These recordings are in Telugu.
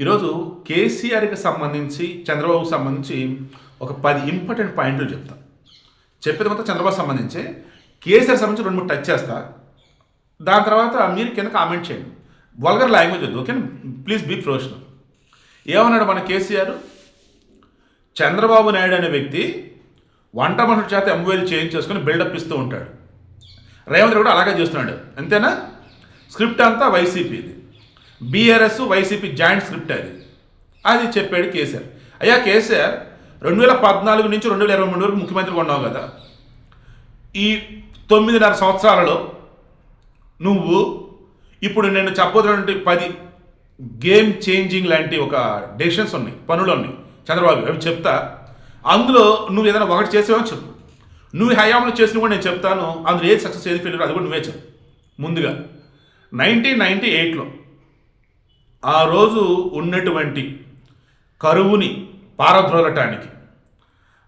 ఈరోజు కేసీఆర్కి సంబంధించి చంద్రబాబుకి సంబంధించి ఒక 10 ఇంపార్టెంట్ పాయింట్లు చెప్తా. చెప్పేది మొత్తం చంద్రబాబు సంబంధించి, కేసీఆర్ సంబంధించి 2-3 టచ్ చేస్తా. దాని తర్వాత మీరు కింద కామెంట్ చేయండి. వల్గర్ లాంగ్వేజ్ వద్దు, ఓకే? Please be professional. ఏమన్నాడు మన కేసీఆర్? చంద్రబాబు నాయుడు అనే వ్యక్తి వంట మనుషుల చేత ఎంఓఏలు చేంజ్ చేసుకుని బిల్డప్ ఇస్తూ ఉంటాడు. రేవంత్ రెడ్డి కూడా అలాగే చేస్తున్నాడు, అంతేనా? స్క్రిప్ట్ అంతా వైసీపీది, బీఆర్ఎస్ వైసీపీ జాయింట్ స్క్రిప్ట్ అది చెప్పాడు కేసీఆర్. అయ్యా కేసీఆర్, 2014 నుంచి 2023 వరకు ముఖ్యమంత్రిగా ఉన్నావు కదా. ఈ 9.5 సంవత్సరాలలో నువ్వు ఇప్పుడు నేను చెప్పబోతున్నటువంటి 10 గేమ్ చేంజింగ్ లాంటి ఒక డెసిషన్స్ ఉన్నాయి, పనులు ఉన్నాయి చంద్రబాబు, అవి చెప్తా. అందులో నువ్వు ఏదైనా ఒకటి చేసేవో చెప్పు. నువ్వు హయాంలో చేసిన కూడా నేను చెప్తాను. అందులో ఏది సక్సెస్ ఏది ఫెయిల్యూర్ అది కూడా నువ్వే చెప్పు. ముందుగా 1998లో ఆ రోజు ఉన్నటువంటి కరువుని పారద్రోలటానికి,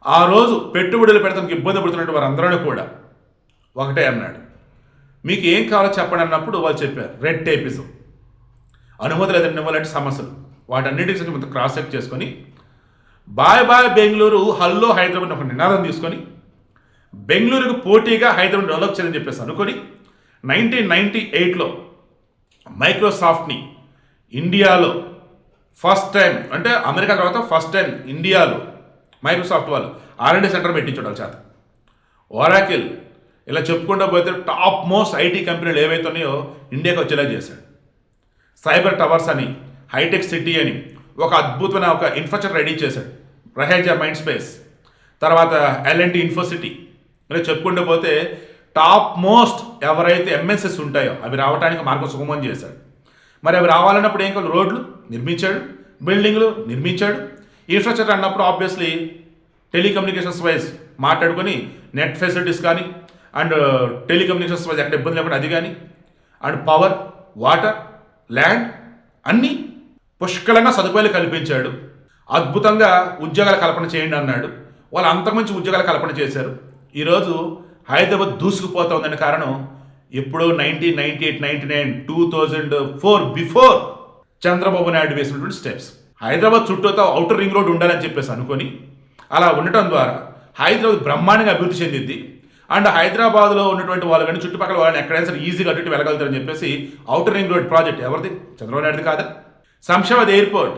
ఆ రోజు పెట్టుబడులు పెడతానికి ఇబ్బంది పడుతున్నట్టు వారందరూ కూడా ఒకటే అన్నాడు, మీకు ఏం కావాలో చెప్పండి అన్నప్పుడు వాళ్ళు చెప్పారు రెడ్ టేపిజం, అనుమతులు ఏదైనా ఇవ్వాలంటే సమస్యలు, వాటన్నిటికి కొంత క్రాస్ చెక్ చేసుకొని bye bye Bengaluru, hello Hyderabad ఒక నినాదం తీసుకొని బెంగళూరుకు పోటీగా హైదరాబాద్ డెవలప్ చేయాలని చెప్పేసి అనుకొని 1998లో మైక్రోసాఫ్ట్ని ఇండియాలో ఫస్ట్ టైం, అంటే అమెరికా తర్వాత ఫస్ట్ టైం ఇండియాలో మైక్రోసాఫ్ట్ వాళ్ళు R&D సెంటర్ పెట్టించడం చేత, ఒరాకిల్, ఇలా చెప్పుకుంటూ పోతే టాప్ మోస్ట్ ఐటీ కంపెనీలు ఏవైతే ఉన్నాయో ఇండియాకి వచ్చేలా చేశాడు. సైబర్ టవర్స్ అని, హైటెక్ సిటీ అని ఒక అద్భుతమైన ఒక ఇన్ఫ్రాస్ట్రక్చర్ రెడీ చేశాడు. రహేజా మైండ్ స్పేస్, తర్వాత L&T ఇన్ఫోసిటీ, ఇలా చెప్పుకుంటూ పోతే టాప్ మోస్ట్ ఎవరైతే MNCs ఉంటాయో అవి రావడానికి మార్గం సుగమం చేశాడు. మరి అవి రావాలన్నప్పుడు ఏం కాదు, రోడ్లు నిర్మించాడు, బిల్డింగ్లు నిర్మించాడు. ఇన్ఫ్రాస్ట్రక్చర్ అన్నప్పుడు ఆబ్వియస్లీ టెలికమ్యూనికేషన్స్ వైజ్ మాట్లాడుకొని నెట్ ఫెసిలిటీస్ కానీ, అండ్ టెలికమ్యూనికేషన్స్ వైజ్ ఎక్కడ ఇబ్బంది లేకుండా అది కానీ, అండ్ పవర్, వాటర్, ల్యాండ్ అన్నీ పుష్కలంగా సదుపాయాలు కల్పించాడు. అద్భుతంగా ఉద్యోగాల కల్పన చేయండి అన్నాడు. వాళ్ళు అంతకుమించి ఉద్యోగాల కల్పన చేశారు. ఈరోజు హైదరాబాద్ దూసుకుపోతా ఉందనే కారణం ఎప్పుడో 1998, 1999, 2004 బిఫోర్ చంద్రబాబు నాయుడు వేసినటువంటి స్టెప్స్. హైదరాబాద్ చుట్టూతో ఔటర్ రింగ్ రోడ్ ఉండాలని చెప్పేసి అనుకొని అలా ఉండటం ద్వారా హైదరాబాద్ బ్రహ్మాండంగా అభివృద్ధి చెందింది. అండ్ హైదరాబాద్లో ఉన్నటువంటి వాళ్ళు కానీ చుట్టుపక్కల వాళ్ళని ఎక్కడైనా సరే ఈజీగా అటు వెళ్ళగలుగుతారని చెప్పేసి ఔటర్ రింగ్ రోడ్ ప్రాజెక్ట్ ఎవరిది? చంద్రబాబు నాయుడుది కాదా? శంషాబాద్ ఎయిర్పోర్ట్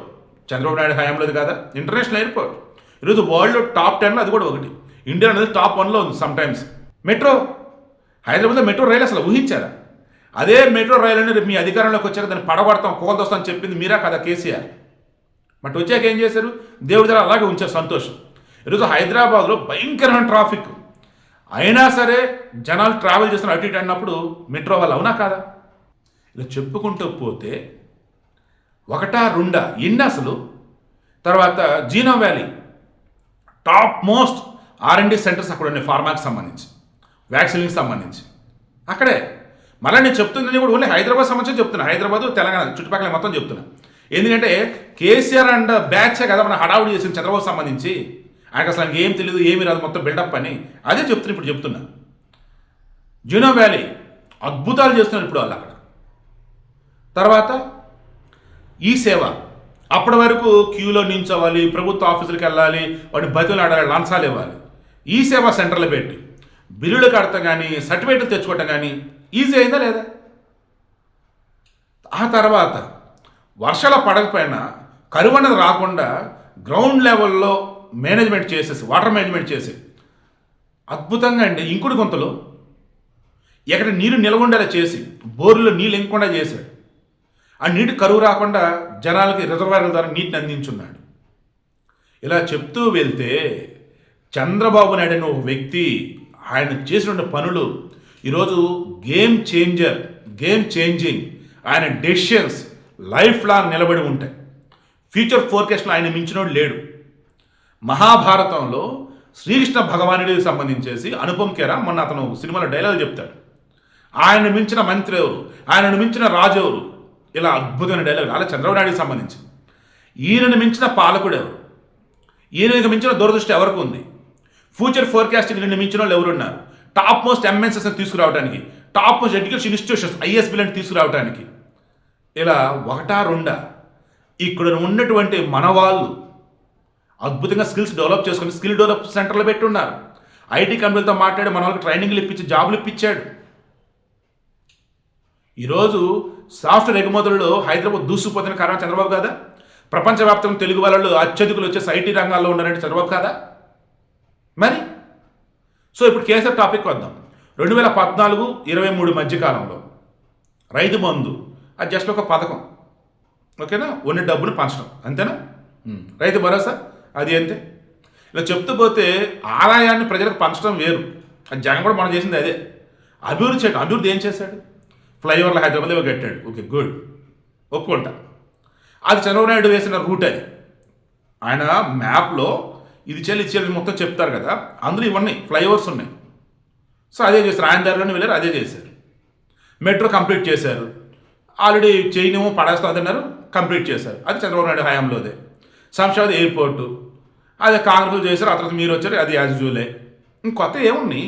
చంద్రబాబు నాయుడు హయాంలోది కాదా? ఇంటర్నేషనల్ ఎయిర్పోర్ట్ ఈరోజు వరల్డ్లో టాప్ 10లో అది కూడా ఒకటి. ఇండియా అనేది టాప్ 1లో ఉంది సమ్ టైమ్స్. మెట్రో, హైదరాబాద్లో మెట్రో రైలు అసలు ఊహించారా? అదే మెట్రో రైలు అనేది మీ అధికారంలోకి వచ్చాక దాన్ని పడగొడతాం, కోల్దొస్తాం అని చెప్పింది మీరా కదా కేసీఆర్. బట్ వచ్చాక ఏం చేశారు? దేవుడి దగ్గర అలాగే ఉంచారు, సంతోషం. ఈరోజు హైదరాబాద్లో భయంకరమైన ట్రాఫిక్ అయినా సరే జనాలు ట్రావెల్ చేస్తున్న అటు ఇటు అన్నప్పుడు మెట్రో వాళ్ళు అవునా కాదా? ఇలా చెప్పుకుంటూ పోతే ఒకటా రెండా ఎన్ని అసలు. తర్వాత Genome Valley, top most R&D centres అక్కడ ఉన్నాయి, ఫార్మాకి సంబంధించి, వ్యాక్సిన్కి సంబంధించి అక్కడే. మళ్ళీ నేను చెప్తుంది కూడా ఓన్లీ హైదరాబాద్ సంబంధించి చెప్తున్నా, హైదరాబాద్ తెలంగాణ చుట్టుపక్కల మొత్తం చెప్తున్నా. ఎందుకంటే కేసీఆర్ అండ్ బ్యాచే కదా మన హడావుడి చేసిన చంద్రబాబు సంబంధించి. ఆయనకు అసలు ఏం తెలియదు, ఏమి రాదు, మొత్తం బిల్డప్ అని అదే చెప్తున్నా. ఇప్పుడు చెప్తున్నా జీనో వ్యాలీ అద్భుతాలు చేస్తున్నారు ఇప్పుడు వాళ్ళు అక్కడ. తర్వాత ఈ సేవ, అప్పటి వరకు క్యూలో నించోవాలి, ప్రభుత్వ ఆఫీసులకు వెళ్ళాలి, వాడిని బతులు ఆడాలి, లంచాలు ఇవ్వాలి. ఈ సేవా సెంటర్లు పెట్టి బిల్లులు కడతాం కానీ, సర్టిఫికేట్లు తెచ్చుకోవటం కానీ ఈజీ అయిందా లేదా? ఆ తర్వాత వర్షాలు పడకపోయినా, కరువు అనేది రాకుండా గ్రౌండ్ లెవెల్లో మేనేజ్మెంట్ చేసేసి, వాటర్ మేనేజ్మెంట్ చేసి అద్భుతంగా అండి. ఇంకుడు గుంతలు ఎక్కడ నీరు నిల్వ ఉండేలా చేసి, బోర్లో నీళ్ళు ఇంకుండా చేశాడు. ఆ నీటి కరువు రాకుండా జనాలకి రిజర్వాయర్ల ద్వారా నీటిని అందించున్నాడు. ఇలా చెప్తూ వెళ్తే చంద్రబాబు నాయుడు అనే ఒక వ్యక్తి, ఆయన చేసిన పనులు ఈరోజు గేమ్ చేంజర్, గేమ్ చేంజింగ్. ఆయన డెసిషన్స్ లైఫ్ లాంగ్ నిలబడి ఉంటాయి. ఫ్యూచర్ ఫోర్కాస్ట్లో ఆయన మించినోడు లేడు. మహాభారతంలో శ్రీకృష్ణ భగవానుడికి సంబంధించేసి అనుపమ్ ఖేరా మొన్న అతను సినిమాలో డైలాగ్ చెప్తాడు, ఆయన మించిన మంత్రి ఎవరు, ఆయనను మించిన రాజు ఎవరు, ఇలా అద్భుతమైన డైలాగ్. అలా చంద్రబాబు నాయుడికి సంబంధించి ఈయనను మించిన పాలకుడు ఎవరు, ఈయనకి మించిన దూరదృష్టి ఎవరికి ఉంది, ఫ్యూచర్ ఫోర్కాస్టింగ్ నిన్ను మించిన వాళ్ళు ఎవరున్నారు, టాప్ మోస్ట్ MNCs తీసుకురావడానికి, top most education institutions ISB లాంటి తీసుకురావడానికి. ఇలా ఒకటా రెండా ఇక్కడ ఉన్నటువంటి మన వాళ్ళు అద్భుతంగా స్కిల్స్ డెవలప్ చేసుకుని స్కిల్ డెవలప్ సెంటర్లో పెట్టున్నారు. ఐటీ కంపెనీలతో మాట్లాడి మన వాళ్ళకి ట్రైనింగ్లు ఇప్పించి జాబులు ఇప్పించాడు. ఈరోజు సాఫ్ట్వేర్ ఎగుమతులలో హైదరాబాద్ దూసుకుపోతున్న కారణం చంద్రబాబు కాదా? ప్రపంచవ్యాప్తంగా తెలుగు వాళ్ళు అత్యధికులు వచ్చేసి ఐటీ రంగాల్లో ఉన్నారంటే చంద్రబాబు కాదా? మరి సో ఇప్పుడు కేసీఆర్ టాపిక్ వద్దాం. 2014-23 మధ్యకాలంలో రైతు బంధు అది జస్ట్ ఒక పథకం, ఓకేనా? ఉన్న డబ్బును పంచడం, అంతేనా? రైతు భరోసా అది అంతే. ఇలా చెప్తూ పోతే ఆదాయాన్ని ప్రజలకు పంచడం వేరు. అది జగన్ కూడా మనం చేసింది అదే. అభివృద్ధి చేయడం, అభివృద్ధి ఏం చేశాడు? ఫ్లైఓవర్లు హైదరాబాద్లో కట్టాడు, ఓకే గుడ్, ఒప్పుకుంటా. అది చంద్రబాబు నాయుడు వేసిన రూట్ అది. ఆయన మ్యాప్లో ఇది చెల్లి మొత్తం చెప్తారు కదా, అందులో ఇవన్నీ ఫ్లైఓవర్స్ ఉన్నాయి. సో అదే చేశారు, ఆయన దారిలోనే వెళ్ళారు, అదే చేశారు. మెట్రో కంప్లీట్ చేశారు, ఆల్రెడీ చేయనేమో పడేస్తుందన్నారు, కంప్లీట్ చేశారు, అది చంద్రబాబు నాయుడు హయాంలోదే. శంషాబాద్ ఎయిర్పోర్టు అదే కాంగ్రెస్ చేశారు, ఆ తర్వాత మీరు వచ్చారు, అది యాజ్ యూజువలే. కొత్త ఏమున్నాయి?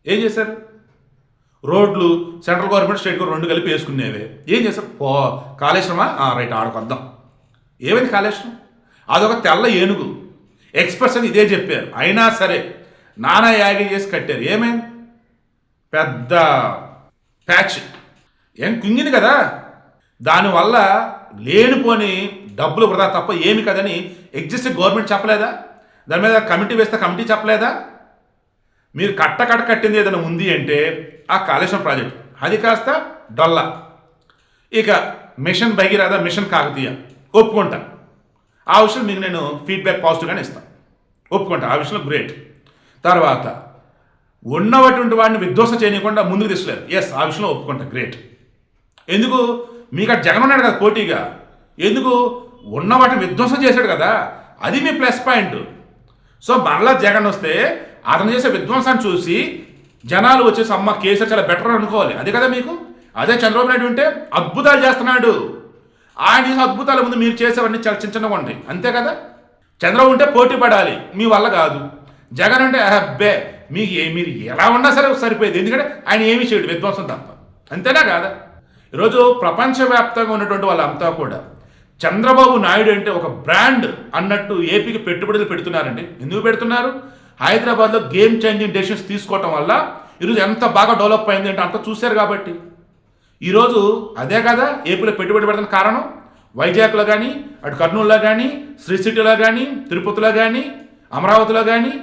ఏం చేశారు? రోడ్లు సెంట్రల్ గవర్నమెంట్ స్టేట్ గవర్నమెంట్ 2 కలిపి వేసుకునేవే. ఏం చేశారు? కాళేశ్వరమా? రైట్, ఆడకొద్దాం. ఏమైంది కాళేశ్వరం? అదొక తెల్ల ఏనుగు, ఎక్స్ప్రెస్ అని ఇదే చెప్పారు. అయినా సరే నానా యాగి చేసి కట్టారు. ఏమైంది? పెద్ద ప్యాచ్ ఏం కుంగింది కదా. దానివల్ల లేనిపోని డబ్బులు వృధా తప్ప ఏమి కదని ఎగ్జిస్టింగ్ గవర్నమెంట్ చెప్పలేదా? దాని మీద కమిటీ వేస్తే కమిటీ చెప్పలేదా? మీరు కట్టింది ఏదైనా ఉంది అంటే ఆ కాళేశ్వరం ప్రాజెక్ట్, అది కాస్త డొల్ల. ఇక మిషన్ భగీరథ, మిషన్ కాకతీయ ఒప్పుకుంటా. ఆ విషయం మీకు నేను ఫీడ్బ్యాక్ పాజిటివ్గానే ఇస్తాను, ఒప్పుకుంటా. ఆ విషయంలో గ్రేట్. తర్వాత ఉన్నటువంటి వాడిని విధ్వంసం చేయకుండా ముందుకు తీసుకెళ్ళారు, ఎస్, ఆ విషయంలో ఒప్పుకుంటా, గ్రేట్. ఎందుకు? మీకు ఆ జగన్ ఉన్నాడు కదా పోటీగా, ఎందుకు? ఉన్న వాటిని విధ్వంసం చేశాడు కదా, అది మీ ప్లస్ పాయింట్. సో మరలా జగన్ వస్తే అతను చేసే విధ్వంసాన్ని చూసి జనాలు వచ్చేసి అమ్మ కేసీఆర్ చాలా బెటర్ అనుకోవాలి, అది కదా మీకు. అదే చంద్రబాబు నాయుడు ఉంటే అద్భుతాలు చేస్తున్నాడు, ఆయన చేసే అద్భుతాల ముందు మీరు చేసేవన్నీ చాలా చిన్నగా ఉంటాయి, అంతే కదా. చంద్రబాబు ఉంటే పోటీ పడాలి, మీ వల్ల కాదు. జగన్ అంటే అబ్బే మీరు ఎలా ఉన్నా సరే సరిపోయేది, ఎందుకంటే ఆయన ఏమీ చేయడు, విధ్వంసం తప్ప, అంతేనా కాదా? ఈరోజు ప్రపంచవ్యాప్తంగా ఉన్నటువంటి వాళ్ళంతా కూడా చంద్రబాబు నాయుడు అంటే ఒక బ్రాండ్ అన్నట్టు ఏపీకి పెట్టుబడులు పెడుతున్నారండి. ఎందుకు పెడుతున్నారు? హైదరాబాద్లో గేమ్ చేంజింగ్ డెసిషన్స్ తీసుకోవటం వల్ల ఈరోజు ఎంత బాగా డెవలప్ అయింది అంటే అంతా చూశారు కాబట్టి. ఈరోజు అదే కదా ఏపీలో పెట్టుబడి పెడుతున్న కారణం. వైజాగ్లో కానీ, అటు కర్నూలులో కానీ, శ్రీ సిటీలో కానీ, తిరుపతిలో కానీ, అమరావతిలో కానీ,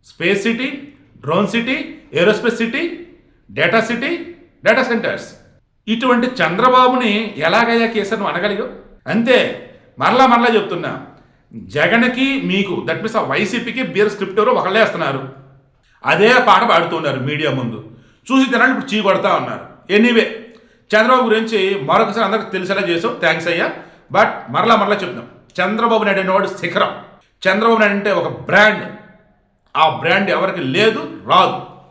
space city, drone city, aerospace city, data city, data centres. ఇటువంటి చంద్రబాబుని ఎలాగయ్యా కేసీఆర్ నువ్వు అనగలిగావు? అంతే. మరలా చెప్తున్నా, జగన్కి మీకు దట్ మీన్స్ ఆ వైసీపీకి బీర్ స్క్రిప్ట్ ఎవరో ఒకళ్ళే వేస్తున్నారు, అదే పాట పాడుతున్నారు మీడియా ముందు. చూసి తినాలి, ఇప్పుడు చీ కొడతా ఉన్నారు. ఎనీవే, చంద్రబాబు గురించి మరొకసారి అందరికి తెలిసేలా చేసావు, థ్యాంక్స్ అయ్యా. బట్ మరలా చెప్తున్నాం, చంద్రబాబు నాయుడు అనేవాడు శిఖరం. చంద్రబాబు నాయుడు అంటే ఒక బ్రాండ్, ఆ బ్రాండ్ ఎవరికి లేదు, రాదు.